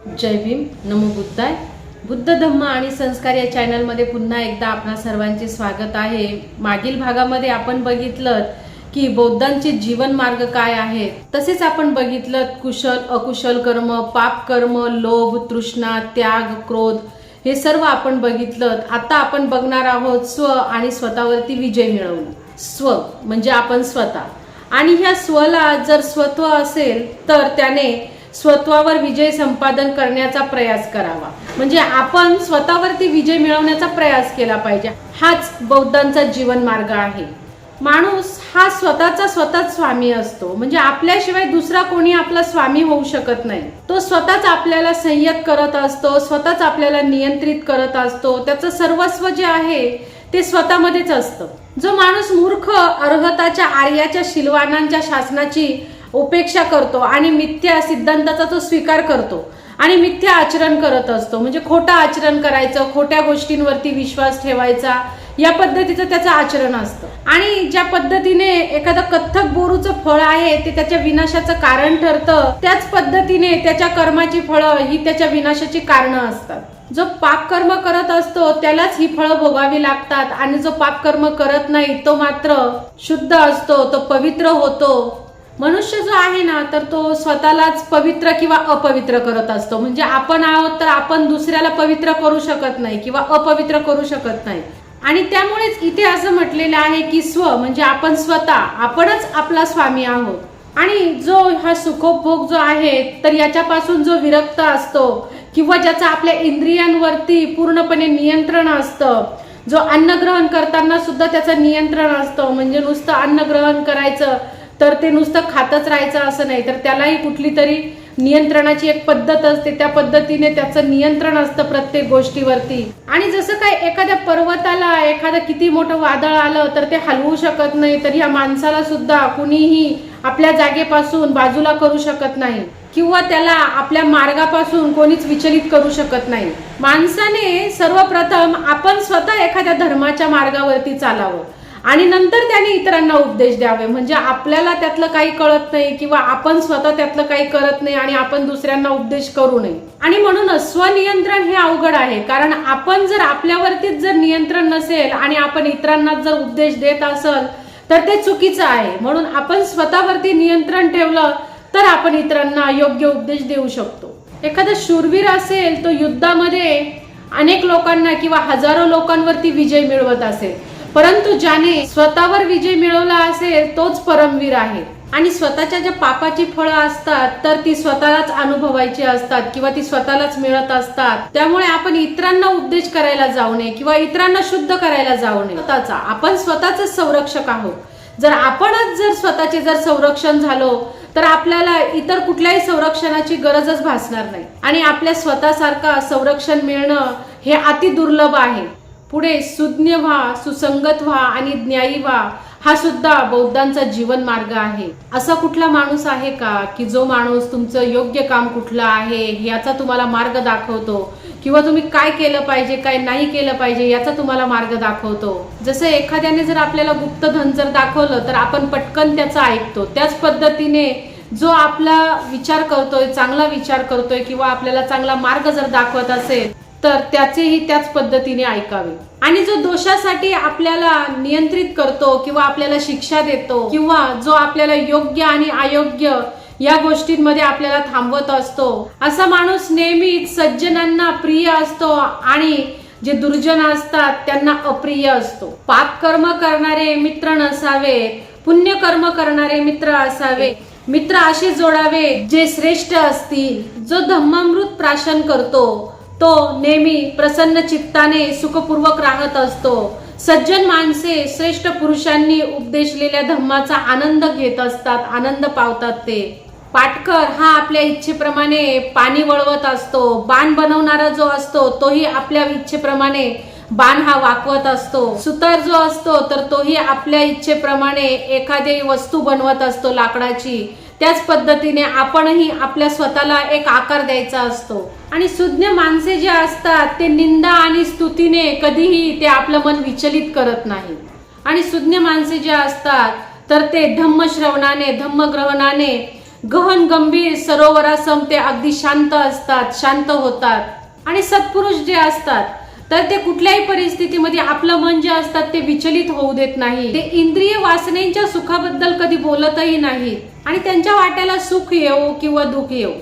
जय भीम, नमो बुद्धाय. बुद्ध धम्म आणि संस्कार या चॅनलमध्ये पुन्हा एकदा आपणा सर्वांचे स्वागत आहे. मागील भागामध्ये आपण बघितलं की बौद्धांचे जीवन मार्ग काय आहेत. तसेच आपण बघितलं कुशल अकुशल कर्म, पाप कर्म, लोभ, तृष्णा, त्याग, क्रोध हे सर्व आपण बघितलं. आता आपण बघणार आहोत स्व आणि स्वतःवरती विजय मिळवणं. स्व म्हणजे आपण स्वतः आणि ह्या स्वला जर स्वत्व असेल तर त्याने स्वत्वावर विजय संपादन करण्याचा प्रयास करावा. म्हणजे आपण स्वतःवरती विजय मिळवण्याचा प्रयास केला पाहिजे. हाच बौद्धांचा जीवन मार्ग आहे. माणूस हा स्वतःच स्वामी असतो. म्हणजे आपल्याशिवाय दुसरा कोणी आपला स्वामी होऊ शकत नाही. तो स्वतःच आपल्याला संयत करत असतो, स्वतःच आपल्याला नियंत्रित करत असतो. त्याचं सर्वस्व जे आहे ते स्वतःमध्येच असतं. जो माणूस मूर्ख अर्हताच्या आर्याच्या शिलवानांच्या शासनाची उपेक्षा करतो आणि मिथ्या सिद्धांताचा तो स्वीकार करतो आणि मिथ्या आचरण करत असतो, म्हणजे खोटं आचरण करायचं, खोट्या गोष्टींवरती विश्वास ठेवायचा, या पद्धतीचं त्याचं आचरण असतं. आणि ज्या पद्धतीने एखादं कथ्थक बोरूचं फळ आहे ते त्याच्या विनाशाचं कारण ठरतं, त्याच पद्धतीने त्याच्या कर्माची फळं ही त्याच्या विनाशाची कारणं असतात. जो पाप कर्म करत असतो त्यालाच ही फळं भोगावी लागतात आणि जो पाप कर्म करत नाही तो मात्र शुद्ध असतो, तो पवित्र होतो. मनुष्य जो आहे ना तर तो स्वतःलाच पवित्र किंवा अपवित्र करत असतो. म्हणजे आपण आहोत तर आपण दुसऱ्याला पवित्र करू शकत नाही किंवा अपवित्र करू शकत नाही. आणि त्यामुळेच इथे असं म्हटलेलं आहे की स्व म्हणजे आपण स्वतः, आपणच आपला स्वामी आहोत. आणि जो हा सुखोपभोग जो आहे तर याच्यापासून जो विरक्त असतो किंवा ज्याचा आपल्या इंद्रियांवरती पूर्णपणे नियंत्रण असतं, जो अन्न ग्रहण करताना सुद्धा त्याचं नियंत्रण असतं, म्हणजे नुसतं अन्न ग्रहण करायचं तर ते नुसतं खातच राहायचं असं नाही, तर त्यालाही कुठली तरी नियंत्रणाची एक पद्धत असते. त्या पद्धतीने त्याचं नियंत्रण असतं प्रत्येक गोष्टीवरती. आणि जसं काय एखाद्या पर्वताला एखादं किती मोठं वादळ आलं तर ते हलवू शकत नाही, तर ह्या माणसाला सुद्धा कुणीही आपल्या जागेपासून बाजूला करू शकत नाही किंवा त्याला आपल्या मार्गापासून कोणीच विचलित करू शकत नाही. माणसाने सर्वप्रथम आपण स्वतः एखाद्या धर्माच्या मार्गावरती चालावं आणि नंतर त्याने इतरांना उपदेश द्यावे. म्हणजे आपल्याला त्यातलं काही कळत नाही किंवा आपण स्वतः त्यातलं काही करत नाही आणि आपण दुसऱ्यांना उपदेश करू नये. आणि म्हणूनच स्वनियंत्रण हे अवघड आहे. कारण आपण जर आपल्यावरतीच जर नियंत्रण नसेल आणि आपण इतरांना जर उपदेश देत असेल तर ते चुकीचं आहे. म्हणून आपण स्वतःवरती नियंत्रण ठेवलं तर आपण इतरांना योग्य उपदेश देऊ शकतो. एखादा शूरवीर असेल तो युद्धामध्ये अनेक लोकांना किंवा हजारो लोकांवरती विजय मिळवत असेल, परंतु ज्याने स्वतःवर विजय मिळवला असेल तोच परमवीर आहे. आणि स्वतःच्या ज्या पापाची फळं असतात तर ती स्वतःलाच अनुभवायची असतात किंवा ती स्वतःलाच मिळत असतात. त्यामुळे आपण इतरांना उपदेश करायला जाऊ नये किंवा इतरांना शुद्ध करायला जाऊ नये. आपण स्वतःच संरक्षक आहोत. जर आपणच जर स्वतःचे जर संरक्षण झालो तर आपल्याला इतर कुठल्याही संरक्षणाची गरजच भासणार नाही. आणि आपल्या स्वतःसारखा संरक्षण मिळणं हे अति दुर्लभ आहे. पुढे सुज्ञ व्हा, सुसंगत व्हा आणि ज्ञानी व्हा हा सुद्धा बौद्धांचा जीवन मार्ग आहे. असा कुठला माणूस आहे का की जो माणूस तुमचं योग्य काम कुठलं आहे याचा तुम्हाला मार्ग दाखवतो किंवा तुम्ही काय केलं पाहिजे काय नाही केलं पाहिजे याचा तुम्हाला मार्ग दाखवतो. जसं एखाद्याने जर आपल्याला गुप्तधन जर दाखवलं तर आपण पटकन त्याचा ऐकतो. त्याच पद्धतीने जो आपला विचार करतोय, चांगला विचार करतोय किंवा आपल्याला चांगला मार्ग जर दाखवत असेल तर त्याचेही त्याच पद्धतीने ऐकावे. आणि जो दोषासाठी आपल्याला नियंत्रित करतो किंवा आपल्याला शिक्षा देतो किंवा जो आपल्याला योग्य आणि अयोग्य या गोष्टींमध्ये आपल्याला थांबवत असतो, असा माणूस नेहमीच सज्जनांना प्रिय असतो आणि जे दुर्जन असतात त्यांना अप्रिय असतो. पाप कर्म करणारे मित्र नसावेत, पुण्य कर्म करणारे मित्र असावे. मित्र असे जोडावे जे श्रेष्ठ असतील. जो धम्मामृत प्राशन करतो तो नेहमी प्रसन्न चित्ताने सुखपूर्वक राहत असतो. सज्जन माणसे श्रेष्ठ पुरुषांनी उपदेशलेल्या धम्माचा आनंद घेत असतात, आनंद पावतात ते. पाटकर हा आपल्या इच्छेप्रमाणे पाणी वळवत असतो. बाण बनवणारा जो असतो तोही आपल्या इच्छेप्रमाणे बाण हा वाकवत असतो. सुतार जो असतो तर तोही आपल्या इच्छेप्रमाणे एखादी वस्तू बनवत असतो लाकडाची. त्याच पद्धतीने आपणही आपल्या स्वतःला एक आकार द्यायचा असतो. आणि सुज्ञ माणसे जे असतात ते निंदा आणि स्तुतीने कधीही ते आपलं मन विचलित करत नाही. आणि सुज्ञ माणसे जे असतात तर ते धम्म श्रवणाने, धम्म ग्रहणाने गहन गंभीर सरोवरासम ते अगदी शांत असतात, शांत होतात। आणि सत्पुरुष जे असतात तर ते कुठल्याही परिस्थितीमध्ये आपलं मन जे असतात ते विचलित होऊ देत नाही। ते इंद्रिय वासनेच्या सुखाबद्दल कधी बोलतही नाही आणि त्यांच्या वाट्याला सुख येवो किंवा दुःख येवो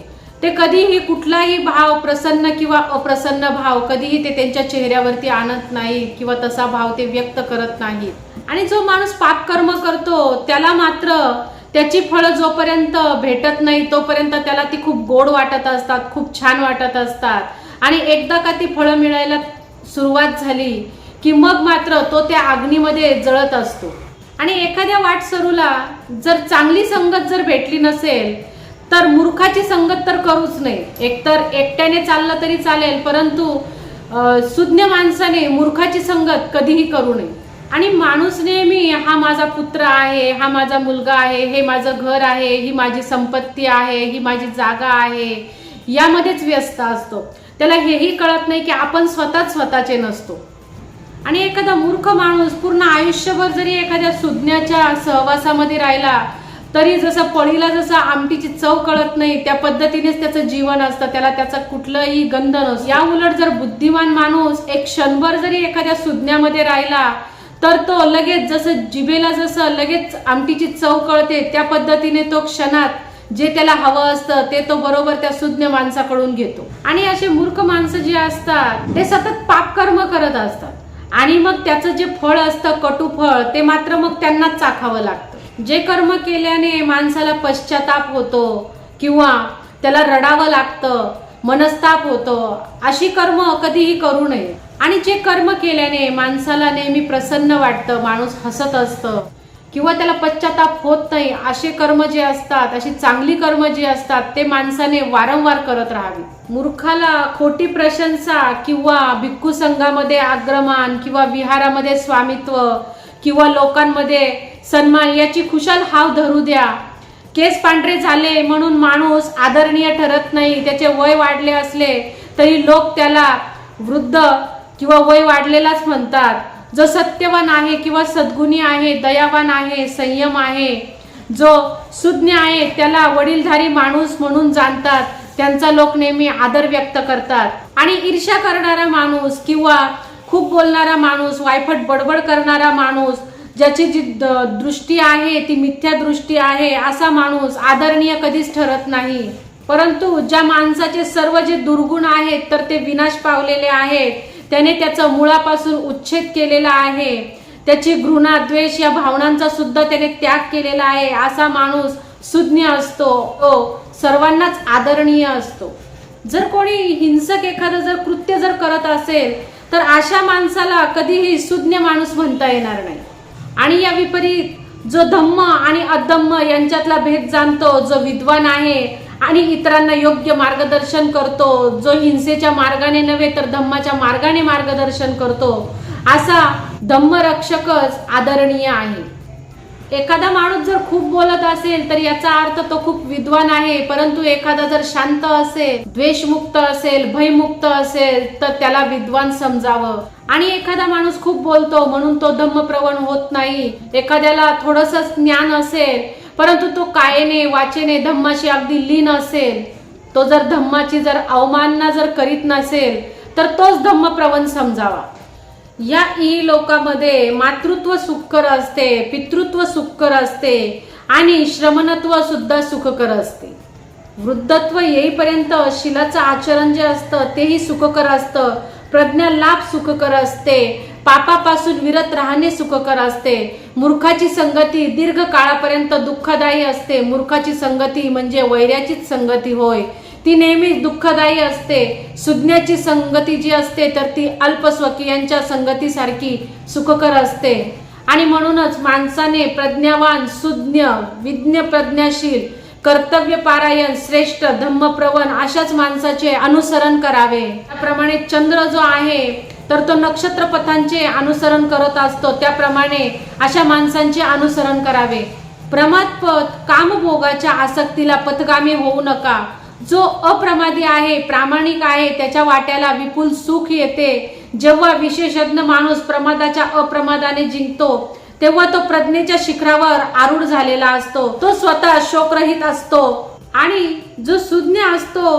ते कधीही कुठलाही भाव, प्रसन्न किंवा अप्रसन्न भाव कधीही ते त्यांच्या चेहऱ्यावरती आणत नाही किंवा तसा भाव ते व्यक्त करत नाहीत। आणि जो माणूस पाप कर्म करतो त्याला मात्र त्याची फळं जोपर्यंत भेटत नाही तोपर्यंत त्याला ती खूप गोड वाटत असतात, खूप छान वाटत असतात। आणि एकदा का ती फळं मिळायला सुरुवात झाली की मग मात्र तो त्या अग्नीमध्ये जळत असतो। आणि एखाद्या वाटसरूला जर चांगली संगत जर भेटली नसेल तर मूर्खाची संगत तर करूच नये। एकतर एकट्याने चाललं तरी चालेल, परंतु सुज्ञ माणसाने मूर्खाची संगत कधीही करू नये। आणि माणूस नेहमी हा माझा पुत्र आहे, हा माझा मुलगा आहे, हे माझं घर आहे, ही माझी संपत्ती आहे, ही माझी जागा आहे, यामध्येच व्यस्त असतो। त्याला हेही कळत नाही की आपण स्वतःचे नसतो। आणि एखादा मूर्ख माणूस पूर्ण आयुष्यभर जरी एखाद्या सुज्ञाच्या सहवासामध्ये राहिला तरी जसं पळीला जसं आमटीची चव कळत नाही त्या पद्धतीनेच त्याचं जीवन असतं, त्याला त्याचा कुठलाही गंध नसतो। या उलट जर बुद्धिमान माणूस एक क्षणभर जरी एखाद्या सुज्ञामध्ये राहिला तर तो लगेच जसं जिभेला जसं लगेच आमटीची चव कळते त्या पद्धतीने तो क्षणात जे त्याला हवं असतं ते तो बरोबर त्या सुज्ञ माणसाकडून घेतो। आणि असे मूर्ख माणसं जे असतात ते सतत पाप कर्म करत असतात आणि मग त्याचं जे फळ असतं कटू फळ ते मात्र मग त्यांनाच चाखावं लागतं। जे कर्म केल्याने माणसाला पश्चाताप होतो किंवा त्याला रडावं लागतं, मनस्ताप होतो, अशी कर्म कधीही करू नये। आणि जे कर्म केल्याने माणसाला नेहमी प्रसन्न वाटतं, माणूस हसत असतं किंवा त्याला पश्चाताप होत नाही असे कर्म जे असतात, अशी चांगली कर्म जी असतात ते माणसाने वारंवार करत राहावी। मूर्खाला खोटी प्रशंसा किंवा भिक्खू संघामध्ये अग्रमान किंवा विहारामध्ये स्वामित्व किंवा लोकांमध्ये सन्मान याची खुशाल हाव धरू द्या। केस पांढरे झाले म्हणून माणूस आदरणीय ठरत नाही, त्याचे वय वाढले असले तरी लोक त्याला वृद्ध किंवा वय वाढलेलाच म्हणतात। जो सत्यवान आहे किंवा सद्गुणी आहे, दयावान आहे, संयम आहे, जो सुज्ञ आहे त्याला वडीलधारी माणूस म्हणून जाणतात, त्यांचा लोक नेहमी आदर व्यक्त करतात। आणि ईर्ष्या करणारा माणूस किंवा खूप बोलणारा माणूस, वायफट बडबड करणारा माणूस, ज्याची जी दृष्टी आहे ती मिथ्या दृष्टी आहे, असा माणूस आदरणीय कधीच ठरत नाही। परंतु ज्या माणसाचे सर्व जे दुर्गुण आहेत तर ते विनाश पावलेले आहेत, त्याने त्याचं मुळापासून उच्छेद केलेला आहे, त्याची घृणा द्वेष या भावनांचा सुद्धा त्याने त्याग केलेला आहे, असा माणूस सुज्ञ असतो, तो सर्वांनाच आदरणीय असतो। जर कोणी हिंसक एखादं जर कृत्य जर करत असेल तर अशा माणसाला कधीही सुज्ञ माणूस म्हणता येणार नाही। आणि या विपरीत जो धम्म आणि अधम्म यांच्यातला भेद जाणतो, जो विद्वान आहे आणि इतरांना योग्य मार्गदर्शन करतो, जो हिंसेच्या मार्गाने नव्हे तर धम्माच्या मार्गाने मार्गदर्शन करतो, असा धम्मरक्षकच आदरणीय आहे। एखादा माणूस जर खूप बोलत असेल तर याचा अर्थ तो खूप विद्वान आहे, परंतु एखादा जर शांत असेल, द्वेषमुक्त असेल, भयमुक्त असेल तर त्याला विद्वान समजावं। आणि एखादा माणूस खूप बोलतो म्हणून तो धम्मप्रवण होत नाही। एखाद्याला थोडंसं ज्ञान असेल परंतु तो कायेने वाचेने धम्माशी अगदी लीन असेल, तो जर धम्माची जर अवमानना जर करीत नसेल तर तोच धम्मप्रवण समजावा। या लोकांमध्ये मातृत्व सुखकर असते, पितृत्व सुखकर असते आणि श्रमणत्व सुद्धा सुखकर असते। वृद्धत्व येईपर्यंत शीलाचं आचरण जे असतं तेही सुखकर असतं, प्रज्ञा लाभ सुखकर असते, पापापासून विरत राहणे सुखकर असते। मूर्खाची संगती दीर्घ काळापर्यंत दुःखदायी असते। मूर्खाची संगती म्हणजे वैऱ्याचीच संगती होय, ती नेहमीच दुःखदायी असते। सुज्ञाची संगती जी असते तर ती अल्पस्वकीयांच्या संगतीसारखी सुखकर असते। आणि म्हणूनच माणसाने प्रज्ञावान, सुज्ञ, विज्ञ, प्रज्ञाशील, कर्तव्यपारायण, श्रेष्ठ, धम्मप्रवण अशाच माणसाचे अनुसरण करावे। त्याप्रमाणे चंद्र जो आहे तर तो नक्षत्र पथांचे अनुसरण करत असतो, त्याप्रमाणे अशा माणसांचे अनुसरण करावे। प्रमादपथ कामभोगाच्या आसक्तीला पथगामी होऊ नका। जो अप्रमादी आहे, प्रामाणिक आहे, त्याच्या वाट्याला विपुल सुख येते। जेव्हा विशेषज्ञ माणूस प्रमादाच्या अप्रमादाने जिंकतो तेव्हा तो प्रज्ञेच्या शिखरावर आरूढ झालेला असतो, तो स्वतः शोकरहित असतो, आणि जो सुज्ञ असतो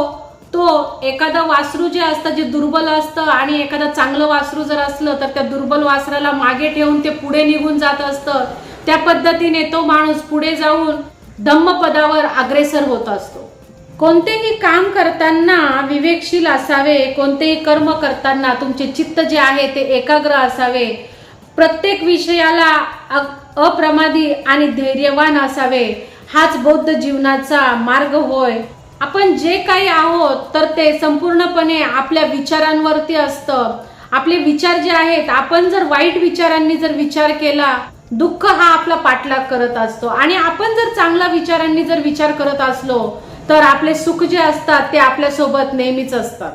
तो एखादा वासरू जे असतं जे दुर्बल असतं आणि एखादा चांगलं वासरू जर असलं तर त्या दुर्बल वासराला मागे ठेवून ते पुढे निघून जात असतं. त्या पद्धतीने तो माणूस पुढे जाऊन धम्मपदावर अग्रेसर होत असतो. कोणतेही काम करताना विवेकशील असावे, कोणतेही कर्म करताना तुमचे चित्त जे आहे ते एकाग्र असावे, प्रत्येक विषयाला अप्रमादी आणि धैर्यवान असावे. हाच बौद्ध जीवनाचा मार्ग होय. आपण जे काही आहोत तर ते संपूर्णपणे आपल्या विचारांवरती असतं. आपले विचार जे आहेत, आपण जर वाईट विचारांनी जर विचार केला, दुःख हा आपला पाठलाग करत असतो. आणि आपण जर चांगल्या विचारांनी जर विचार करत असलो तर आपले सुख जे असतात ते आपल्या सोबत नेहमीच असतात.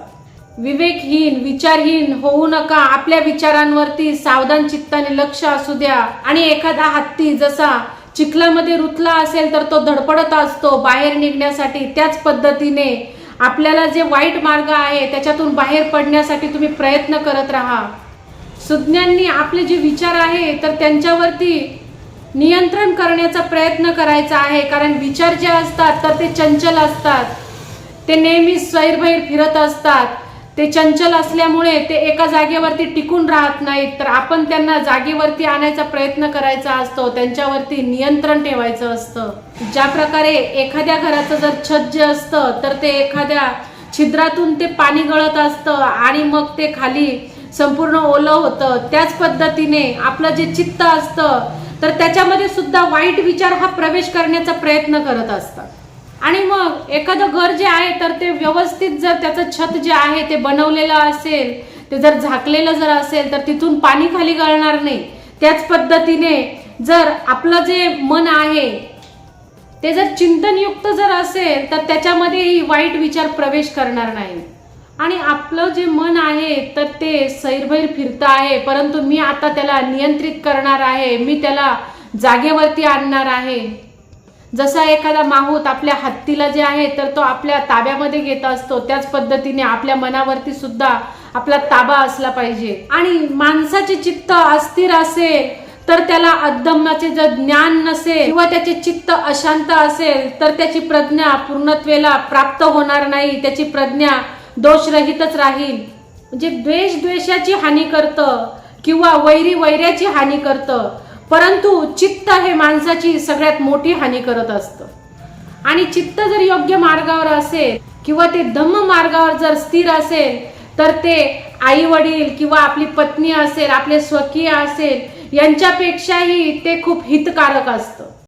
विवेकहीन विचारहीन होऊ नका. आपल्या विचारांवरती सावधान चित्ताने लक्ष असू द्या. आणि एखादा हत्ती जसा चिखलामध्ये रुतला असेल तर तो धडपडत असतो बाहेर निघण्यासाठी, त्याच पद्धतीने आपल्याला जे वाईट मार्ग आहे त्याच्यातून बाहेर पडण्यासाठी तुम्ही प्रयत्न करत राहा. सुज्ञांनी आपले जे विचार आहे तर त्यांच्यावरती नियंत्रण करण्याचा प्रयत्न करायचा आहे. कारण विचार जे असतात तर ते चंचल असतात, ते नेहमी सैरभैर फिरत असतात. ते चंचल असल्यामुळे ते एका जागेवरती टिकून राहत नाहीत. तर आपण त्यांना जागेवरती आणायचा प्रयत्न करायचा असतो, त्यांच्यावरती नियंत्रण ठेवायचं असतं. ज्या प्रकारे एखाद्या घराचं जर छत जे असतं तर ते एखाद्या छिद्रातून ते पाणी गळत असतं आणि मग ते खाली संपूर्ण ओलं होतं, त्याच पद्धतीने आपलं जे चित्त असतं तर त्याच्यामध्ये सुद्धा वाईट विचार हा प्रवेश करण्याचा प्रयत्न करत असतात. आणि मग एखादं घर जे आहे तर ते व्यवस्थित जर त्याचं छत जे आहे ते बनवलेलं असेल, ते जर झाकलेलं जर असेल तर तिथून पाणी खाली गळणार नाही. त्याच पद्धतीने जर आपलं जे मन आहे ते जर चिंतनयुक्त जर असेल तर त्याच्यामध्येही वाईट विचार प्रवेश करणार नाही. आणि आपलं जे मन आहे तर ते सैरभैर फिरतं आहे, परंतु मी आता त्याला नियंत्रित करणार आहे, मी त्याला जागेवरती आणणार आहे. जसा एखादा माहूत आपल्या हत्तीला जे आहे तर तो आपल्या ताब्यामध्ये घेत असतो, त्याच पद्धतीने आपल्या मनावरती सुद्धा आपला ताबा असला पाहिजे. आणि माणसाचे चित्त अस्थिर असेल तर त्याला अधम्माचे जर ज्ञान नसेल किंवा त्याचे चित्त अशांत असेल तर त्याची प्रज्ञा पूर्णत्वेला प्राप्त होणार नाही, त्याची प्रज्ञा दोषरहितच राहील. म्हणजे द्वेष द्वेषाची हानी करतं किंवा वैरी वैऱ्याची हानी करतं, परंतु चित्त हे माणसाची सगळ्यात मोठी हानी करत असतं. आणि चित्त जर योग्य मार्गावर असेल किंवा ते धम्म मार्गावर जर स्थिर असेल तर ते आई वडील किंवा आपली पत्नी असेल, आपले स्वकीय असेल यांच्यापेक्षाही ते खूप हितकारक असतं.